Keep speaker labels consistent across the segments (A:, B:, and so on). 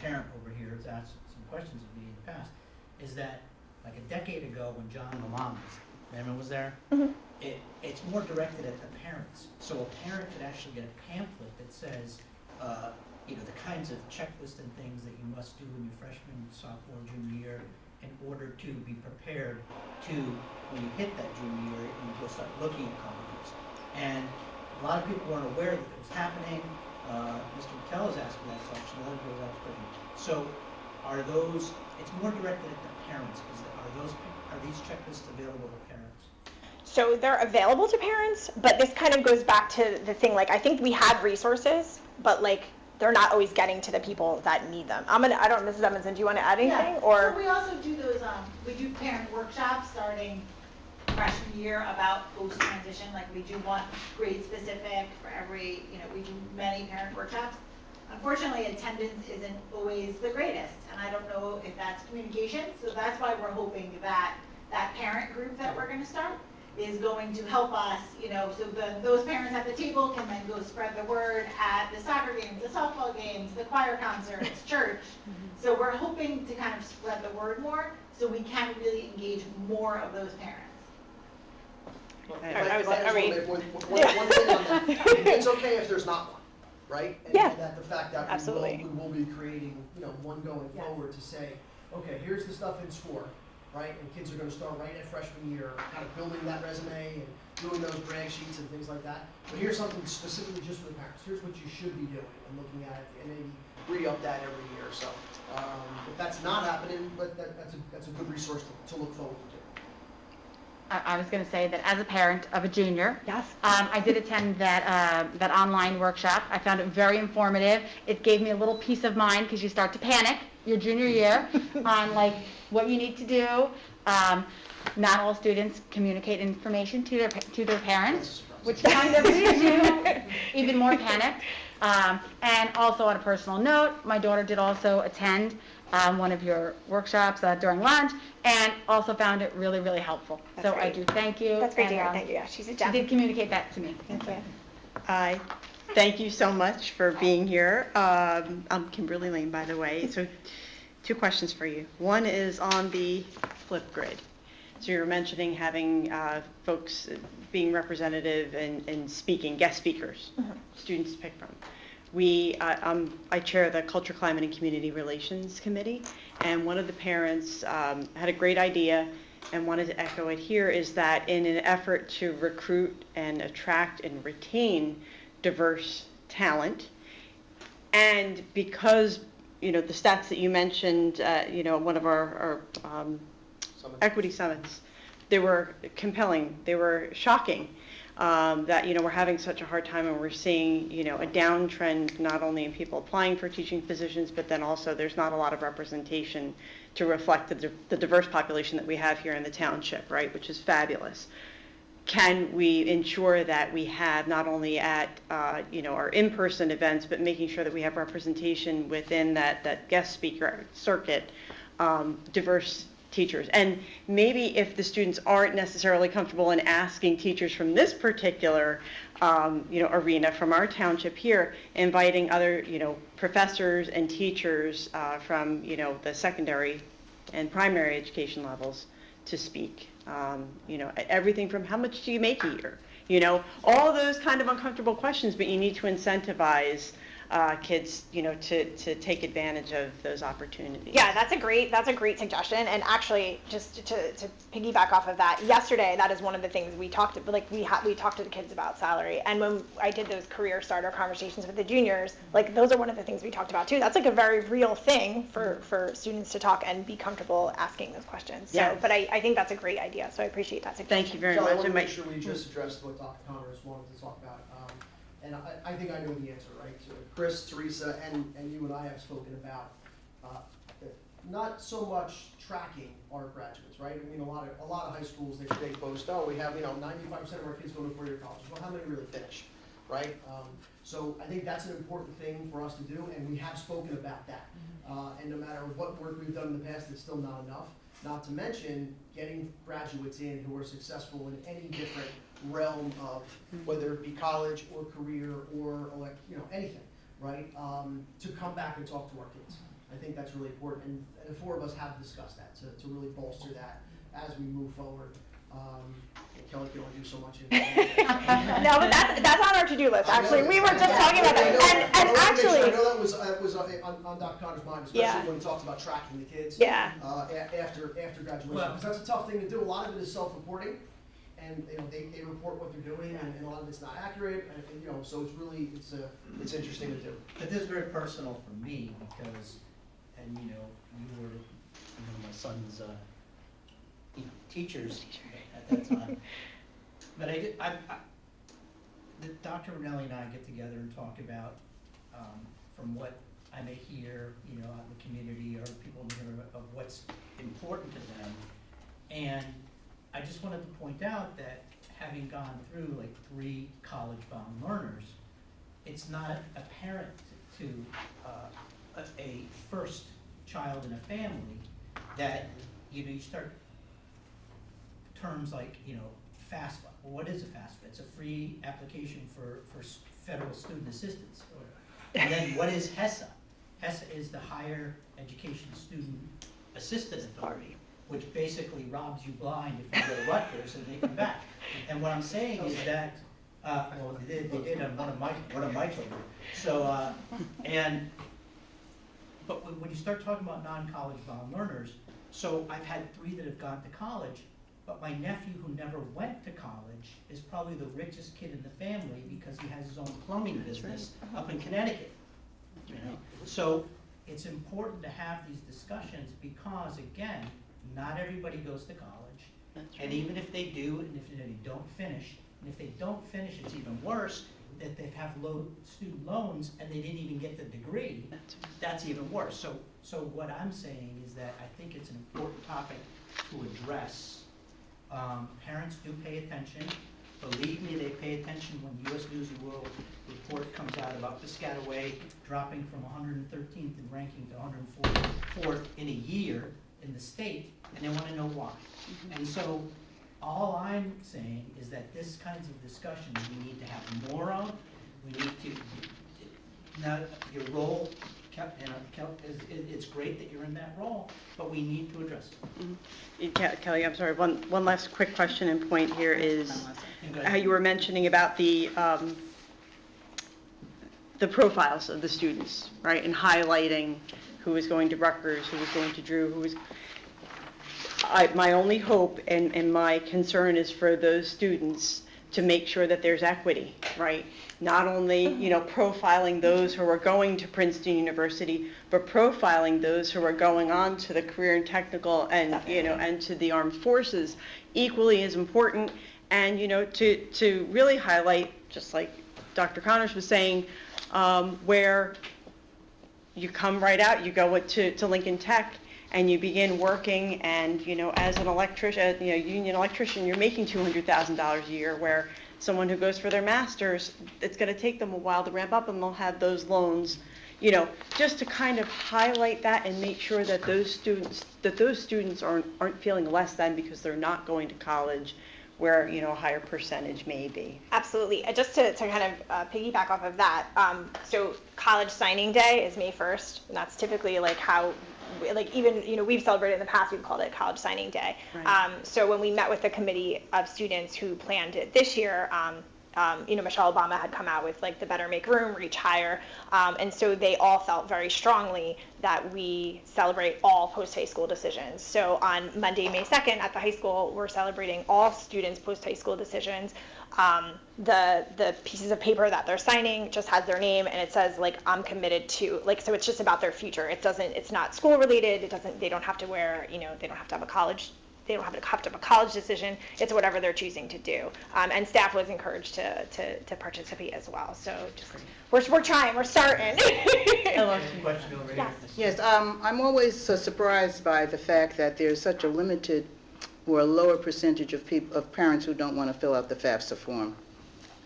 A: parent over here has asked some questions of me in the past, is that like a decade ago when John Lamont was there, it's more directed at the parents. So a parent could actually get a pamphlet that says, the kinds of checklists and things that you must do in your freshman, sophomore, junior year in order to be prepared to, when you hit that junior year, and you go start looking at colleges. And a lot of people weren't aware that it was happening. Mr. McKell is asking that question. Other people are asking. So are those, it's more directed at the parents. Are these checklists available to parents?
B: So they're available to parents, but this kind of goes back to the thing, like, I think we have resources, but like, they're not always getting to the people that need them. I don't know, Mrs. Edmondson, do you want to add anything?
C: Yeah.
B: Or
C: so we also do those, we do parent workshops starting freshman year about post-transition. Like we do one grade specific for every, we do many parent workshops. Unfortunately, attendance isn't always the greatest, and I don't know if that's communication, so that's why we're hoping that that parent group that we're going to start is going to help us, so those parents at the table can then go spread the word at the soccer games, the softball games, the choir concerts, church. So we're hoping to kind of spread the word more so we can really engage more of those parents.
D: One thing on that. It's okay if there's not one, right? And that the fact that we will be creating, one going forward to say, okay, here's the stuff in SCORE, right? And kids are going to start right at freshman year, kind of building that resume and doing those brag sheets and things like that. But here's something specifically just for the parents. Here's what you should be doing and looking at it, and maybe re-up that every year. So if that's not happening, but that's a good resource to look forward to.
E: I was going to say that as a parent of a junior,
B: yes,
E: I did attend that online workshop. I found it very informative. It gave me a little peace of mind because you start to panic your junior year on like what you need to do. Not all students communicate information to their parents, which kind of leaves you even more panicked. And also on a personal note, my daughter did also attend one of your workshops during lunch, and also found it really, really helpful. That's great. I do thank you.
B: That's great to hear. Thank you. Yeah, she's a gem.
E: She did communicate that to me.
B: Thank you.
F: Hi. Thank you so much for being here. I'm Kimberly Lane, by the way. So 2 questions for you. One is on the flip grid. So you were mentioning having folks being representative and speaking, guest speakers, students to pick from. I chair the Culture, Climate, and Community Relations Committee, and one of the parents had a great idea and wanted to echo it here, is that in an effort to recruit and attract and retain diverse talent, and because, the stats that you mentioned, one of our equity summits, they were compelling, they were shocking. That we're having such a hard time, and we're seeing a downtrend not only in people applying for teaching positions, but then also there's not a lot of representation to reflect the diverse population that we have here in the township, right, which is fabulous. Can we ensure that we have not only at our in-person events, but making sure that we have representation within that guest speaker circuit, diverse teachers? And maybe if the students aren't necessarily comfortable in asking teachers from this particular arena from our township here, inviting other professors and teachers from the secondary and primary education levels to speak. Everything from how much do you make a year? All those kind of uncomfortable questions, but you need to incentivize kids, to take advantage of those opportunities.
B: Yeah, that's a great suggestion. And actually, just to piggyback off of that, yesterday, that is one of the things we talked to, we talked to the kids about salary. And when I did those career starter conversations with the juniors, those are one of the things we talked about too. That's a very real thing for students to talk and be comfortable asking those questions. So, but I think that's a great idea. So I appreciate that suggestion.
F: Thank you very
D: So
F: much.
D: I want to make sure we just addressed what Dr. Connors wanted to talk about. And I think I know the answer, right? So Chris, Teresa, and you and I have spoken about not so much tracking our graduates, right? I mean, a lot of high schools, they boast, we have 95% of our kids go to 4-year colleges. Well, how many really finish, right? So I think that's an important thing for us to do, and we have spoken about that. And no matter what work we've done in the past, it's still not enough. Not to mention getting graduates in who are successful in any different realm of whether it be college or career or anything, right? To come back and talk to our kids. I think that's really important, and the four of us have discussed that, to really bolster that as we move forward. Kelly can only do so much.
B: No, but that's on our to-do list, actually. We were just talking about that. And actually.
D: I know that was on Dr. Connor's mind, especially
B: Yeah.
D: when he talks about tracking the kids.
B: Yeah.
D: After graduation, because that's a tough thing to do. A lot of it is self-reporting, and they report what they're doing, and a lot of it's not accurate, and so it's really it's interesting to do.
A: But this is very personal for me because, and you were my son's teachers at that time. But Dr. Ranelli and I get together and talk about, from what I may hear, out in the community or people in here of what's important to them. And I just wanted to point out that having gone through like 3 college-bound learners, it's not apparent to a first child in a family that you start terms like FAFSA. Well, what is a FAFSA? It's a free application for federal student assistance. And then what is HESA? HESA is the Higher Education Student Assistance Authority, which basically robs you blind if you go to Rutgers and they come back. And what I'm saying is that, well, they did on one of my children. So, but when you start talking about non-college bound learners, so I've had 3 that have gone to college, but my nephew who never went to college is probably the richest kid in the family because he has his own plumbing business up in Connecticut. So it's important to have these discussions because, again, not everybody goes to college. And even if they do, and if they don't finish, and if they don't finish, it's even worse that they have low student loans and they didn't even get the degree. That's even worse. So what I'm saying is that I think it's an important topic to address. Parents do pay attention. Believe me, they pay attention when U.S. News and World Report comes out about Piscataway dropping from 113th in ranking to 144th in a year in the state, and they want to know why. And so all I'm saying is that this kinds of discussions we need to have more of. We need to, now your role, it's great that you're in that role, but we need to address it.
F: Kelly, I'm sorry, one last quick question and point here is how you were mentioning about the profiles of the students, right, and highlighting who was going to Rutgers, who was going to Drew, who was. My only hope and my concern is for those students to make sure that there's equity, right? Not only, profiling those who are going to Princeton University, but profiling those who are going on to the career and technical and, and to the armed forces equally as important. And, to really highlight, just like Dr. Connors was saying, where you come right out, you go to Lincoln Tech, and you begin working, and as an electrician, union electrician, you're making $200,000 a year, where someone who goes for their master's, it's going to take them a while to ramp up, and they'll have those loans, just to kind of highlight that and make sure that those students aren't feeling less than because they're not going to college, where a higher percentage may be.
B: Absolutely. Just to kind of piggyback off of that, so college signing day is May 1st, and that's typically like how, even, we've celebrated in the past, we've called it College Signing Day.
F: Right.
B: So when we met with the committee of students who planned it this year, Michelle Obama had come out with the Better Make Room, Reach Higher, and so they all felt very strongly that we celebrate all post-high school decisions. So on Monday, May 2nd at the high school, we're celebrating all students' post-high school decisions. The pieces of paper that they're signing just has their name, and it says I'm committed to, so it's just about their future. It's not school related. They don't have to wear, they don't have to have a college. They don't have to have a college decision. It's whatever they're choosing to do. And staff was encouraged to participate as well. So we're trying, we're starting.
A: Hello, question over here.
G: Yes, I'm always surprised by the fact that there's such a limited or a lower percentage of parents who don't want to fill out the FAFSA form.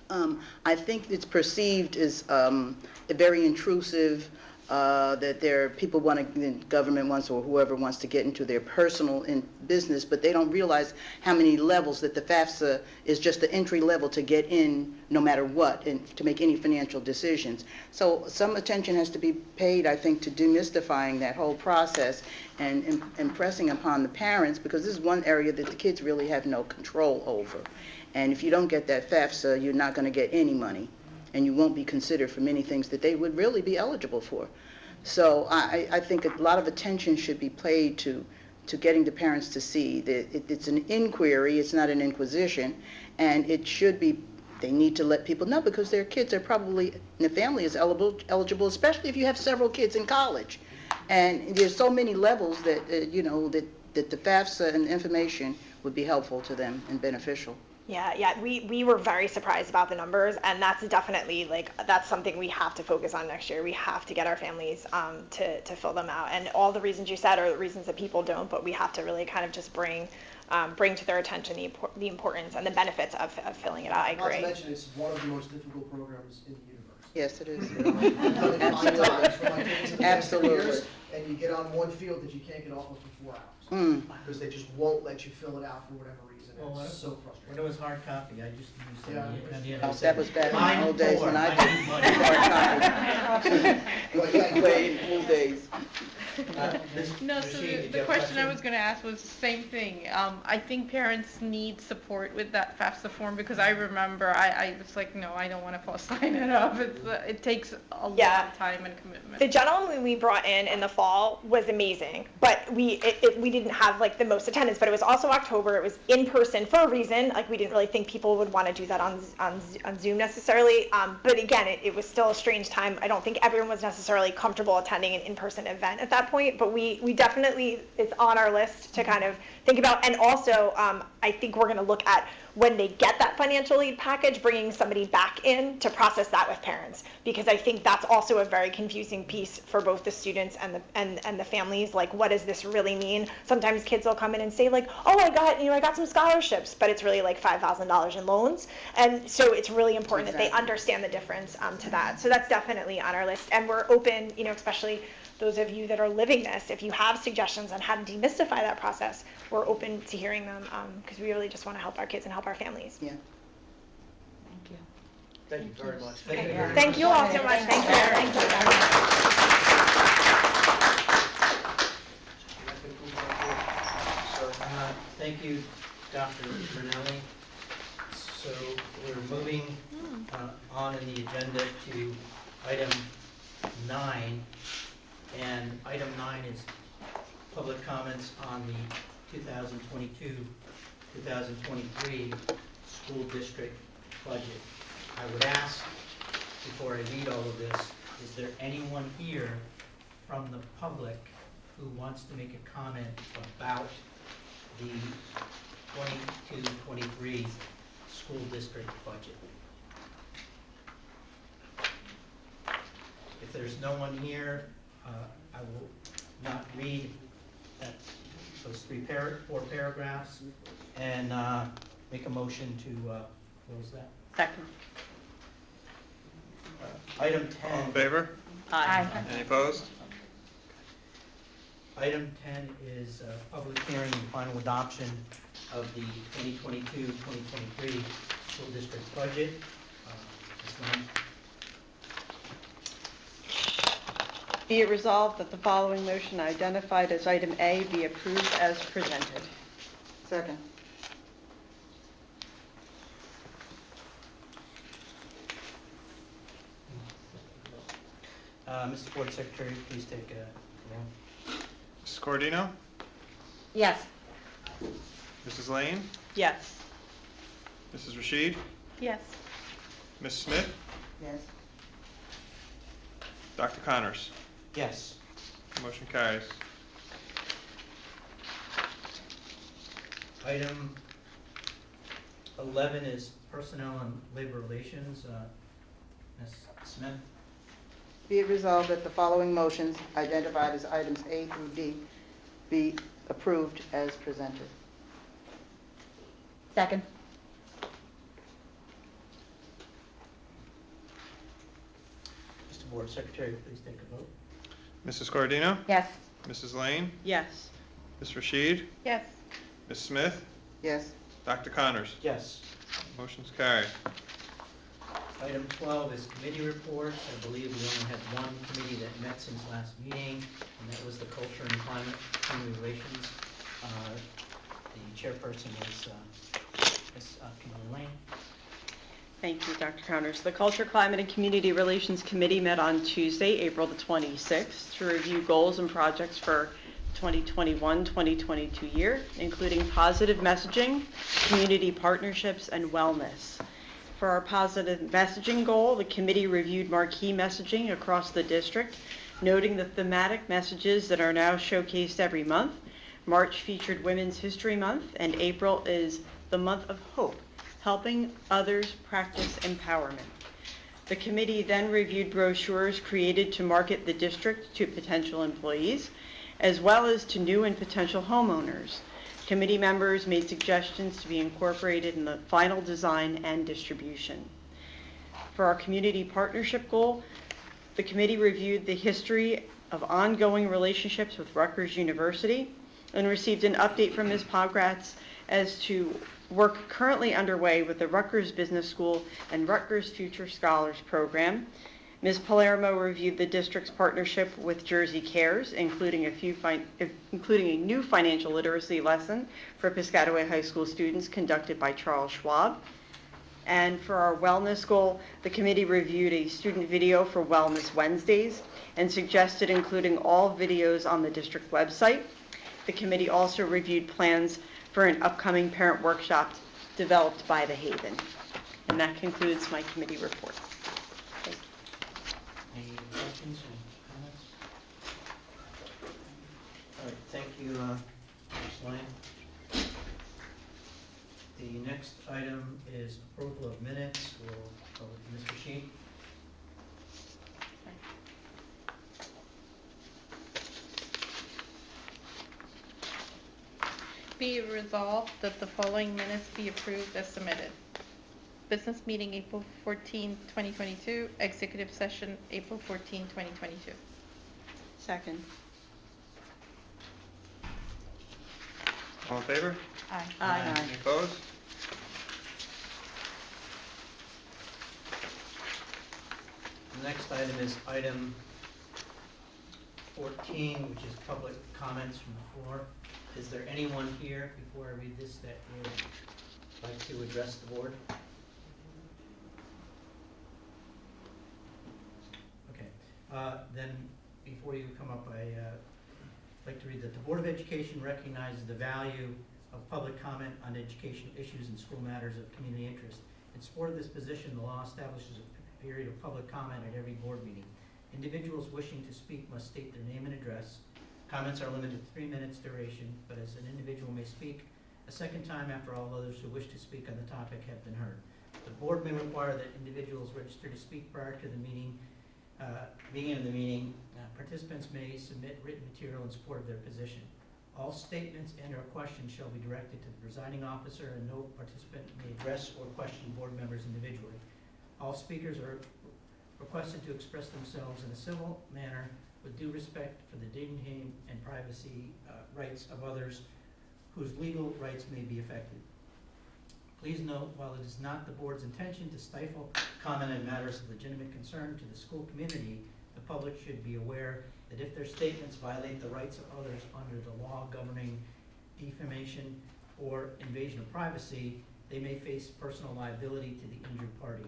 G: I think it's perceived as a very intrusive, that people want to, the government wants, or whoever wants to get into their personal business, but they don't realize how many levels that the FAFSA is just the entry level to get in no matter what, and to make any financial decisions. So some attention has to be paid, I think, to demystifying that whole process and impressing upon the parents, because this is one area that the kids really have no control over. And if you don't get that FAFSA, you're not going to get any money, and you won't be considered for many things that they would really be eligible for. So I think a lot of attention should be paid to getting the parents to see that it's an inquiry, it's not an inquisition, and it should be, they need to let people know, because their kids are probably, and the family is eligible, especially if you have several kids in college. And there's so many levels that, that the FAFSA and information would be helpful to them and beneficial.
B: Yeah, we were very surprised about the numbers, and that's definitely that's something we have to focus on next year. We have to get our families to fill them out, and all the reasons you said are the reasons that people don't, but we have to really kind of just bring to their attention the importance and the benefits of filling it out. I agree.
D: Not to mention, it's one of the most difficult programs in the universe.
G: Yes, it is.
D: I've done it 5 times for my kids in the past 3
G: Absolutely.
D: years, and you get on one field that you can't get off of for 4 hours. Because they just won't let you fill it out for whatever reason.
A: Well,
D: It's so
A: when
D: frustrating.
A: it was hard copy, I just used
D: Yeah.
G: That was back in the
A: "I'm
G: old days when
A: poor,
G: I
A: need money."
D: Well, yeah,
G: Way in old days.
H: No, so the question I was gonna ask was the same thing. I think parents need support with that FAFSA form, because I remember I was like, no, I don't wanna sign it up. It takes a lot
B: Yeah.
H: of time and commitment.
B: The gentleman we brought in the fall was amazing, but we didn't have the most attendance. But it was also October. It was in person for a reason. We didn't really think people would want to do that on Zoom necessarily. But again, it was still a strange time. I don't think everyone was necessarily comfortable attending an in-person event at that point. But we definitely, it's on our list to kind of think about. And also, I think we're going to look at, when they get that financial aid package, bringing somebody back in to process that with parents, because I think that's also a very confusing piece for both the students and the families. What does this really mean? Sometimes kids will come in and say oh, I got some scholarships, but it's really $5,000 in loans. And so it's really important that they understand the difference to that. So that's definitely on our list, and we're open, especially those of you that are living this, if you have suggestions on how to demystify that process, we're open to hearing them, because we really just want to help our kids and help our families.
G: Yeah.
A: Thank you very much.
B: Thank you all so much. Thank you.
A: Thank you, Dr. Brunelli. So we're moving on in the agenda to item 9. And item 9 is public comments on the 2022-2023 school district budget. I would ask, before I read all of this, is there anyone here from the public who wants to make a comment about the 22-23 school district budget? If there's no one here, I will not read those 4 paragraphs, and make a motion to close that.
F: Second.
A: Item
I: All in
A: 10.
I: favor?
E: Aye.
I: Any opposed?
A: Item 10 is public hearing and final adoption of the 2022-2023 school district budget. Ms. Lund?
F: Be it resolved that the following motion identified as item A be approved as presented.
G: Second.
A: Mr. Board Secretary, please take a roll.
I: Mrs. Cordino?
E: Yes.
I: Mrs. Lane?
F: Yes.
I: Mrs. Rashid?
H: Yes.
I: Ms. Smith?
G: Yes.
I: Dr. Connors?
A: Yes.
I: Motion carries.
A: Item 11 is personnel and labor relations. Ms. Smith?
G: Be it resolved that the following motions identified as items A through D be approved as presented.
E: Second.
A: Mr. Board Secretary, please take a vote.
I: Mrs. Cordino?
E: Yes.
I: Mrs. Lane?
F: Yes.
I: Ms. Rashid?
H: Yes.
I: Ms. Smith?
G: Yes.
I: Dr. Connors?
A: Yes.
I: Motion's carried.
A: Item 12 is committee reports. I believe we only had one committee that met since last meeting, and that was the Culture and Climate Community Relations. The chairperson is Ms. Kimberly Lane.
F: Thank you, Dr. Connors. The Culture, Climate, and Community Relations Committee met on Tuesday, April the 26th, to review goals and projects for 2021-2022 year, including positive messaging, community partnerships, and wellness. For our positive messaging goal, the committee reviewed marquee messaging across the district, noting the thematic messages that are now showcased every month. March featured Women's History Month, and April is the month of hope, helping others practice empowerment. The committee then reviewed brochures created to market the district to potential employees, as well as to new and potential homeowners. Committee members made suggestions to be incorporated in the final design and distribution. For our community partnership goal, the committee reviewed the history of ongoing relationships with Rutgers University and received an update from Ms. Pogratz as to work currently underway with the Rutgers Business School and Rutgers Future Scholars Program. Ms. Palermo reviewed the district's partnership with Jersey Cares, including a new financial literacy lesson for Piscataway High School students conducted by Charles Schwab. And for our wellness goal, the committee reviewed a student video for Wellness Wednesdays and suggested including all videos on the district website. The committee also reviewed plans for an upcoming parent workshop developed by the Haven. And that concludes my committee report. Thank you.
A: Any questions or comments? All right, thank you, Ms. Lane. The next item is approval of minutes. We'll go with Ms. Rashid.
H: Be it resolved that the following minutes be approved as submitted. Business meeting April 14, 2022, executive session April 14, 2022.
F: Second.
I: All in favor?
H: Aye.
F: Aye.
I: Any opposed?
A: The next item is item 14, which is public comments from the floor. Is there anyone here, before I read this, that would like to address the board? Okay, then before you come up, I'd like to read that the Board of Education recognizes the value of public comment on education issues and school matters of community interest. In support of this position, the law establishes a period of public comment at every board meeting. Individuals wishing to speak must state their name and address. Comments are limited to 3 minutes duration, but as an individual may speak a second time after all others who wish to speak on the topic have been heard. The board may require that individuals register to speak prior to the beginning of the meeting. Participants may submit written material in support of their position. All statements and/or questions shall be directed to the presiding officer, and no participant may address or question board members individually. All speakers are requested to express themselves in a civil manner with due respect for the dignity and privacy rights of others whose legal rights may be affected. Please note, while it is not the board's intention to stifle comment on matters of legitimate concern to the school community, the public should be aware that if their statements violate the rights of others under the law governing defamation or invasion of privacy, they may face personal liability to the injured party.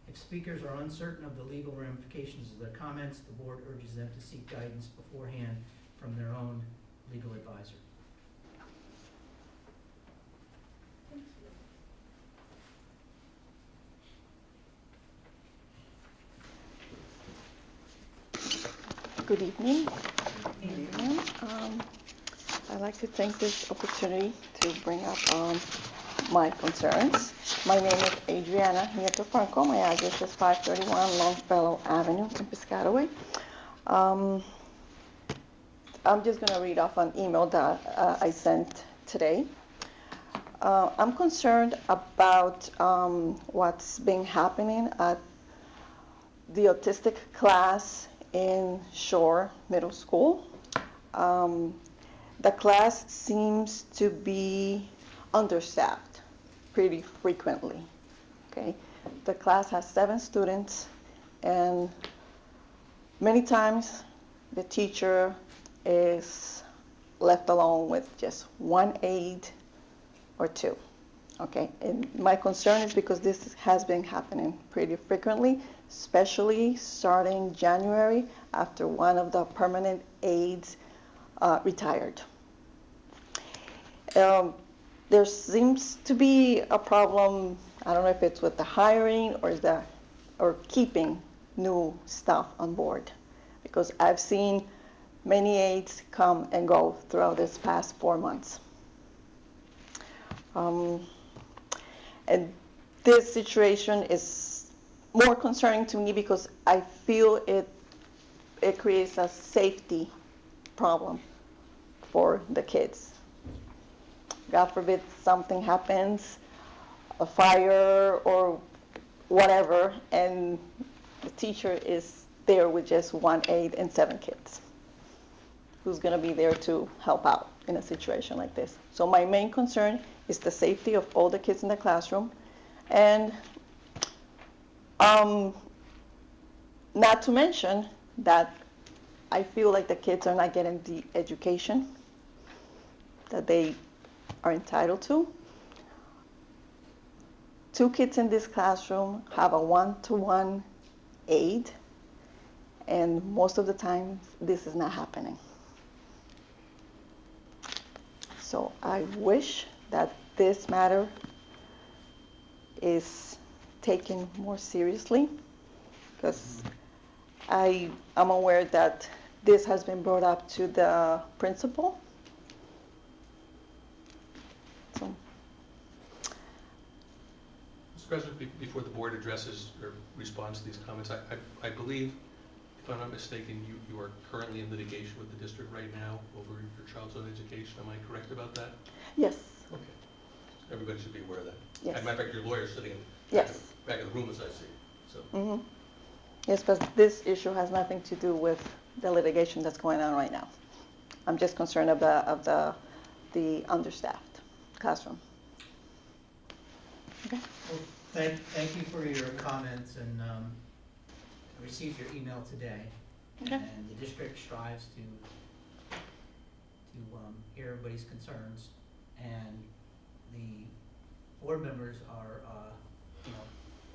A: If speakers are uncertain of the legal ramifications of their comments, the board urges them to seek guidance beforehand from their own legal advisor.
J: Good evening. Everyone. I'd like to take this opportunity to bring up my concerns. My name is Adriana Nieto Franco. My address is 531 Longfellow Avenue in Piscataway. I'm just going to read off an email that I sent today. I'm concerned about what's been happening at the autistic class in Shore Middle School. The class seems to be understaffed pretty frequently. Okay, the class has 7 students, and many times the teacher is left alone with just 1 aide or 2. Okay, and my concern is because this has been happening pretty frequently, especially starting January after one of the permanent aides retired. There seems to be a problem, I don't know if it's with the hiring or keeping new staff on board, because I've seen many aides come and go throughout this past 4 months. And this situation is more concerning to me because I feel it creates a safety problem for the kids. God forbid something happens, a fire or whatever, and the teacher is there with just 1 aide and 7 kids. Who's going to be there to help out in a situation like this? So my main concern is the safety of all the kids in the classroom, and not to mention that I feel like the kids are not getting the education that they are entitled to. 2 kids in this classroom have a 1-to-1 aide, and most of the time this is not happening. So I wish that this matter is taken more seriously, because I am aware that this has been brought up to the principal. So.
K: Mr. President, before the board addresses or responds to these comments, I believe, if I'm not mistaken, you are currently in litigation with the district right now over your child's own education. Am I correct about that?
J: Yes.
K: Okay. Everybody should be aware of that.
J: Yes.
K: As a matter of fact, your lawyer's sitting
J: Yes.
K: back of the room as I see. So.
J: Mm-hmm. Yes, but this issue has nothing to do with the litigation that's going on right now. I'm just concerned of the understaffed classroom. Okay.
A: Well, thank you for your comments, and I received your email today.
J: Okay.
A: And the district strives to hear everybody's concerns, and the board members are,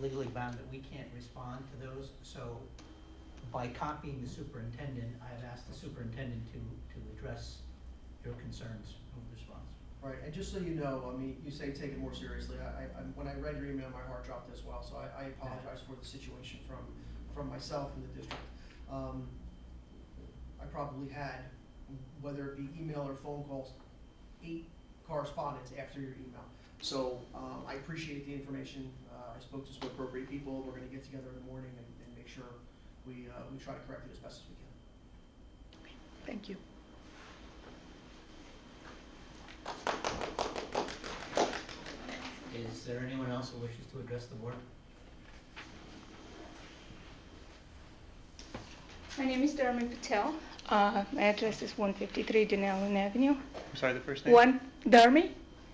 A: legally bound that we can't respond to those. So by copying the superintendent, I have asked the superintendent to address your concerns over response.
D: Right, and just so you know, I mean, you say take it more seriously. When I read your email, my heart dropped as well, so I apologize for the situation from myself and the district. I probably had, whether it be email or phone calls, 8 correspondence after your email. So I appreciate the information. I spoke to some appropriate people. We're going to get together in the morning and make sure we try to correct it as best as we can.
J: Thank you.
A: Is there anyone else who wishes to address the board?
L: My name is Dharmi Patel. My address is 153 Denellen Avenue.
I: I'm sorry, the first name?
L: Dharmi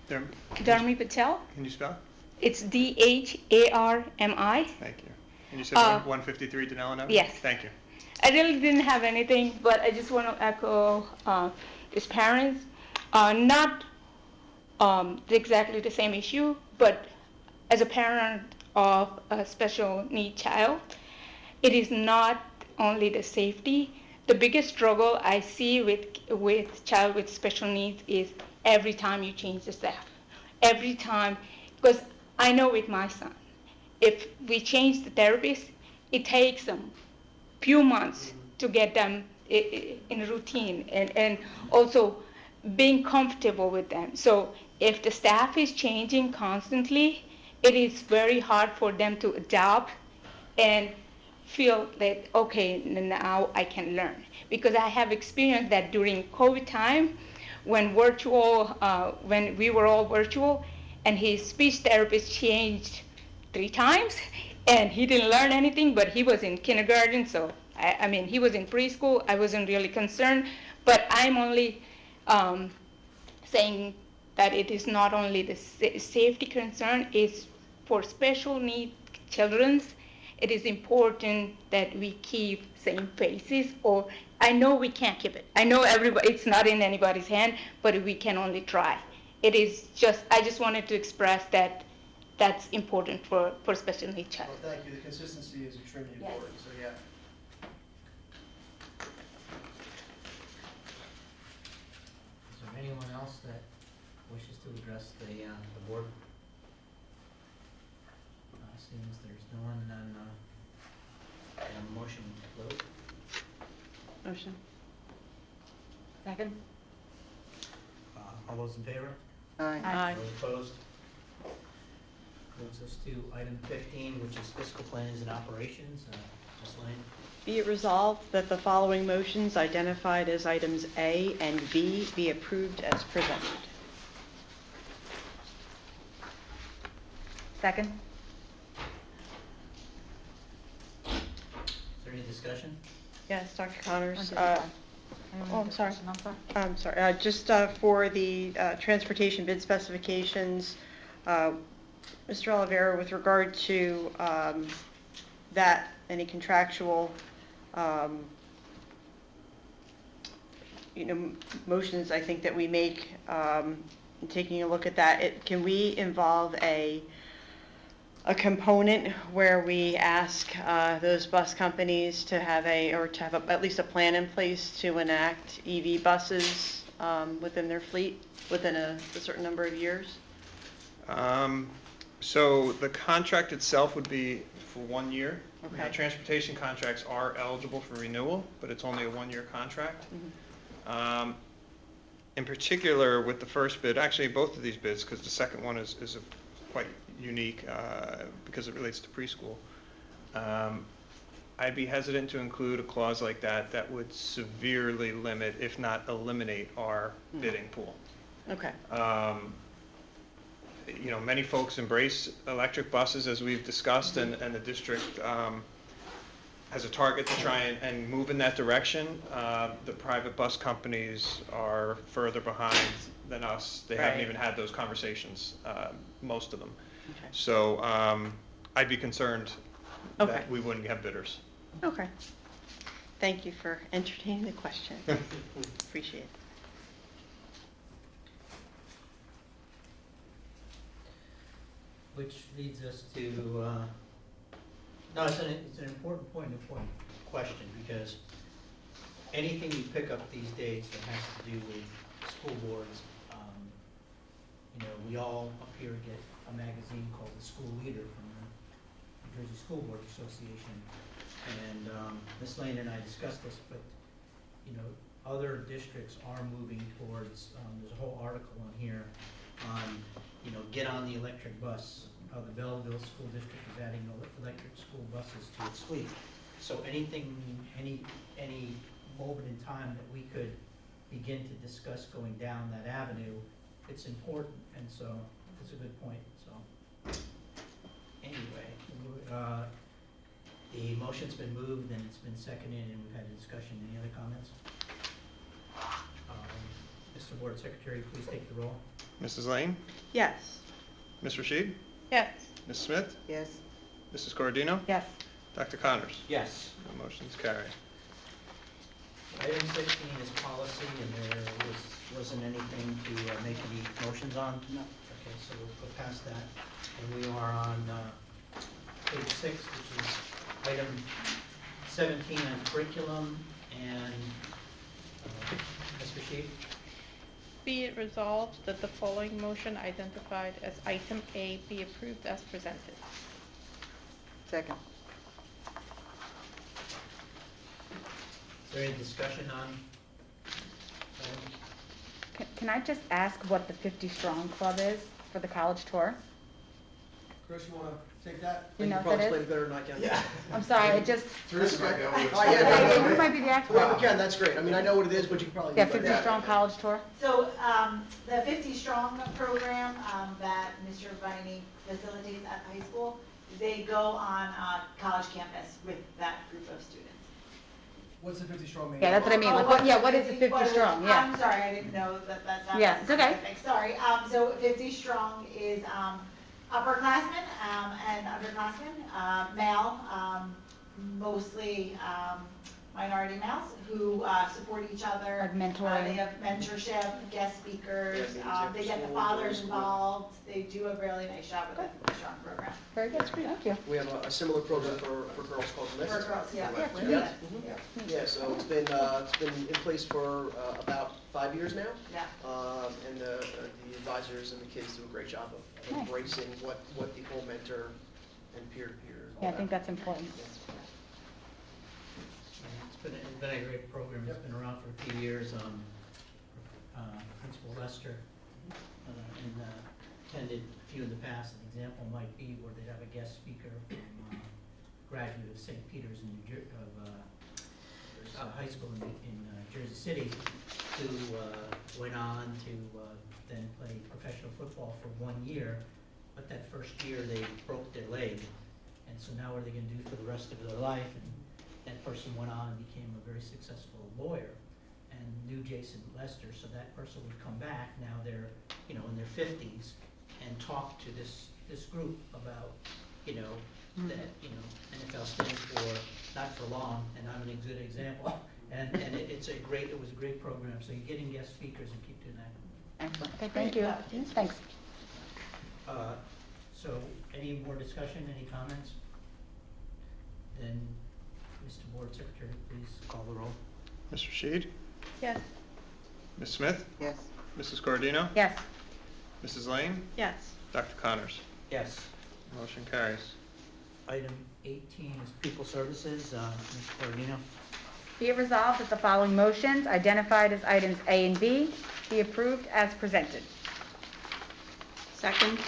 I: There.
L: Patel.
I: Can you spell?
L: It's DHARMI.
I: Thank you. And you said 153 Denellen Avenue?
L: Yes.
I: Thank you.
L: I really didn't have anything, but I just want to echo his parents. Not exactly the same issue, but as a parent of a special need child, it is not only the safety. The biggest struggle I see with child with special needs is every time you change the staff. Every time, because I know with my son, if we change the therapist, it takes them few months to get them in a routine and also being comfortable with them. So if the staff is changing constantly, it is very hard for them to adapt and feel that, okay, now I can learn. Because I have experienced that during COVID time, when we were all virtual, and his speech therapist changed 3 times, and he didn't learn anything, but he was in kindergarten, so I mean, he was in preschool, I wasn't really concerned, but I'm only saying that it is not only the safety concern, it's for special need children's. It is important that we keep same faces, or I know we can't keep it. I know everybody, it's not in anybody's hand, but we can only try. It is just, I just wanted to express that that's important for special need child.
D: Well, thank you. The consistency is extremely
L: Yes.
D: important, so yeah.
A: Is there anyone else that wishes to address the board? Seems there's no one, then, motion to close.
F: Motion.
E: Second?
A: All those in favor?
G: Aye.
F: Aye.
A: Those opposed? Moves us to item 15, which is fiscal plans and operations. Ms. Lane?
F: Be it resolved that the following motions identified as items A and B be approved as presented.
E: Second?
A: Is there any discussion?
F: Yes, Dr. Connors.
E: Anyone
F: Oh,
E: have
F: I'm
E: a
F: sorry.
E: question? I'm sorry.
F: I'm sorry, just for the transportation bid specifications, Mr. Oliveira, with regard to that, any contractual, motions I think that we make, in taking a look at that, can we involve a component where we ask those bus companies to have at least a plan in place to enact EV buses within their fleet within a certain number of years?
I: So the contract itself would be for 1 year.
F: Okay.
I: Transportation contracts are eligible for renewal, but it's only a 1-year contract. In particular, with the first bid, actually both of these bids, because the second one is quite unique because it relates to preschool. I'd be hesitant to include a clause like that would severely limit, if not eliminate, our bidding pool.
F: Okay.
I: Many folks embrace electric buses, as we've discussed, and the district has a target to try and move in that direction. The private bus companies are further behind than us. They haven't
F: Right.
I: even had those conversations, most of them.
F: Okay.
I: So I'd be concerned
F: Okay.
I: that we wouldn't have bidders.
F: Okay. Thank you for entertaining the question. Appreciate it.
A: Which leads us to, no, it's an important question, because anything you pick up these days that has to do with school boards, we all up here get a magazine called The School Leader from the New Jersey School Board Association. And Ms. Lane and I discussed this, but, other districts are moving towards, there's a whole article on here on, get on the electric bus. How the Belleville School District is adding electric school buses to its fleet. So any moment in time that we could begin to discuss going down that avenue, it's important, and so it's a good point, so. Anyway, the motion's been moved and it's been seconded and we've had a discussion. Any other comments? Mr. Board Secretary, please take the roll.
I: Mrs. Lane?
F: Yes.
I: Ms. Rashid?
H: Yes.
I: Ms. Smith?
G: Yes.
I: Mrs. Corradino?
E: Yes.
I: Dr. Connors?
A: Yes.
I: The motion's carried.
A: Item 16 is policy, and there wasn't anything to make any motions on? No. Okay, so we'll go past that. And we are on page 6, which is item 17 on curriculum, and Ms. Rashid?
H: Be it resolved that the following motion identified as item A be approved as presented.
G: Second.
A: Is there any discussion on?
E: Can I just ask what the 50 Strong Club is for the college tour?
D: Chris, you want to take that?
E: You know
D: can
E: what that
D: probably
E: is?
D: explain it better than I can.
A: Yeah.
E: I'm sorry, I just,
D: Teresa might go. Oh,
E: you
D: yeah,
E: might be the expert.
D: Whoever can, that's great. I mean, I know what it is, but you can probably.
E: Yeah,
D: do
E: 50
D: better.
E: Strong College Tour.
C: So, the 50 Strong program, that Mr. Viney facilitates at the high school, they go on a college campus with that group of students.
D: What's the 50 strong man?
E: Yeah, that's what I mean. Like, what is the 50 strong? Yeah.
C: I'm sorry, I didn't know that's not
E: Yeah, it's okay.
C: specific. Sorry, so 50 strong is, upperclassmen, and underclassmen, male, mostly, minority males who, support each other.
E: Like mentoring.
C: They have mentorship, guest speakers,
D: Yeah,
C: they get the
D: school,
C: fathers
D: school.
C: involved. They do a really nice job with the 50 strong program.
E: Very good, thank you.
D: We have a similar program for girls called Lift.
C: For girls, yeah.
D: Yeah. Yeah, so it's been in place for about 5 years now.
C: Yeah.
D: And the advisors and the kids do a great job of
E: Nice.
D: embracing what the whole mentor and peer-to-peer is all
E: Yeah, I
D: about.
E: think that's important.
A: It's been a great program, it's been around for a few years. Principal Lester attended a few in the past. An example might be where they'd have a guest speaker from graduate of St. Peter's in high school in Jersey City, who went on to then play professional football for 1 year, but that first year they broke their leg, and so now what are they gonna do for the rest of their life? And that person went on and became a very successful lawyer and knew Jason Lester, so that person would come back, now they're, in their 50s, and talk to this group about, that, NFL stands for not for long, and I'm a good example. And it was a great program, so you're getting guest speakers and keep doing that.
E: Excellent, okay, thank you. Thanks.
A: So, any more discussion, any comments? Then, Mr. Board Secretary, please call the roll.
I: Ms. Rashid?
H: Yes.
I: Ms. Smith?
G: Yes.
I: Mrs. Cordino?
E: Yes,
I: Mrs. Lane?
F: Yes.
I: Dr. Connors?
A: Yes.
I: Motion carries.
A: Item 18 is People Services, Ms. Coronino.
E: be it resolved that the following motions, identified as items A and B, be approved as presented.
F: Second?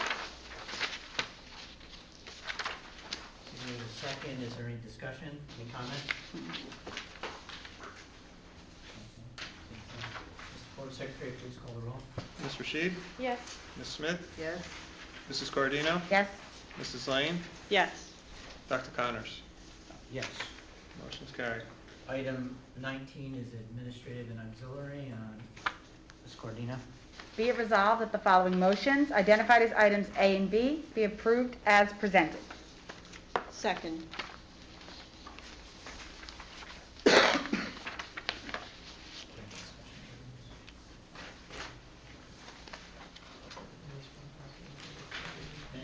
A: There's a second, is there any discussion, any comments? Mr. Board Secretary, please call the roll.
I: Ms. Rashid?
H: Yes.
I: Ms. Smith?
G: Yes.
I: Mrs. Cordino?
E: Yes,
I: Mrs. Lane?
F: Yes.
I: Dr. Connors?
A: Yes.
I: Motion's carried.
A: Item 19 is Administrative and Auxiliary, Ms. Coronino.
E: be it resolved that the following motions, identified as items A and B, be approved as presented.
F: Second?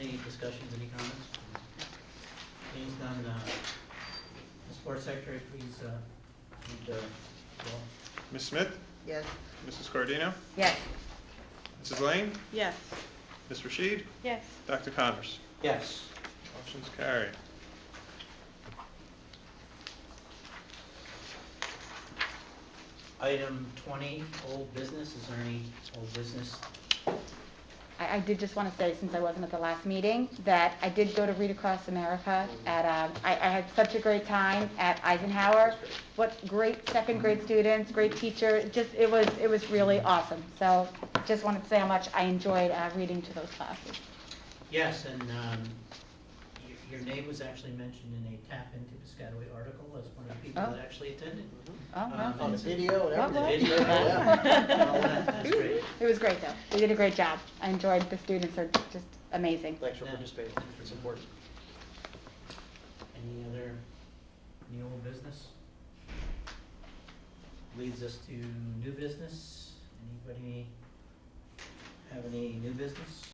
A: Any discussions, any comments? Hearing none, Ms. Board Secretary, please, read the roll.
I: Ms. Smith?
G: Yes.
I: Mrs. Cordino?
E: Yes,
I: Mrs. Lane?
F: Yes.
I: Ms. Rashid?
H: Yes.
I: Dr. Connors?
A: Yes.
I: Motion's carried.
A: Item 20, Old Business, is there any old business?
E: I did just want to say, since I wasn't at the last meeting, that I did go to Read Across America at, I had such a great time at Eisenhower. What great second grade students, great teacher, it was really awesome. So just wanted to say how much I enjoyed reading to those classes.
A: Yes, and your name was actually mentioned in a Tap Into Piscataway article as one of the people
E: Oh.
A: that actually attended.
E: Oh, well.
D: On the video and
E: What,
D: everything.
E: what?
D: Yeah.
A: All that, that's great.
E: It was great though. They did a great job. I enjoyed, the students are just amazing.
D: Thanks for
A: Yeah.
D: participating, it's important.
A: Any old business? Leads us to new business. Anybody have any new business?